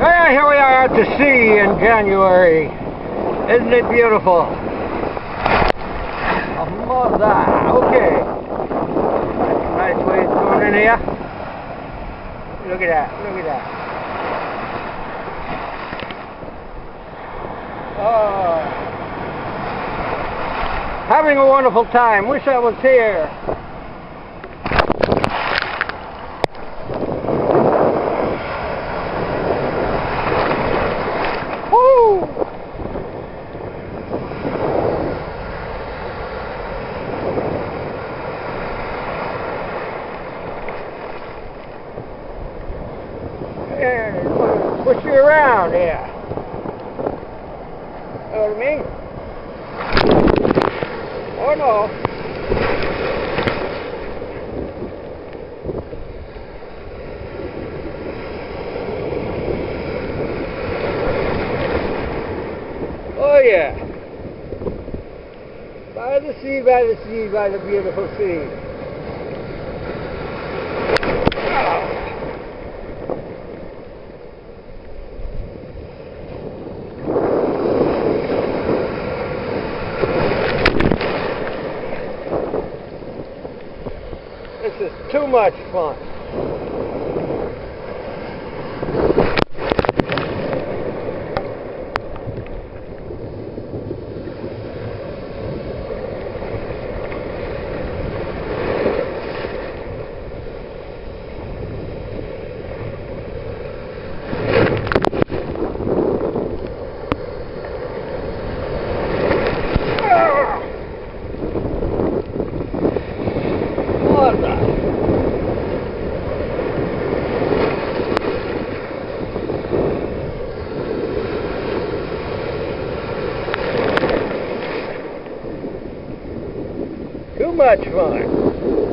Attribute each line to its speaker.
Speaker 1: Well, here we are at the sea in January. Isn't it beautiful? Mother. Okay. That's a nice way it's going in here. Look at that. Look at that. Oh. Having a wonderful time. Wish I was here. Yeah, push you around here. Know what I mean? Oh no. Oh yeah. By the sea, by the sea, by the beautiful sea. This is too much fun. Too much fun.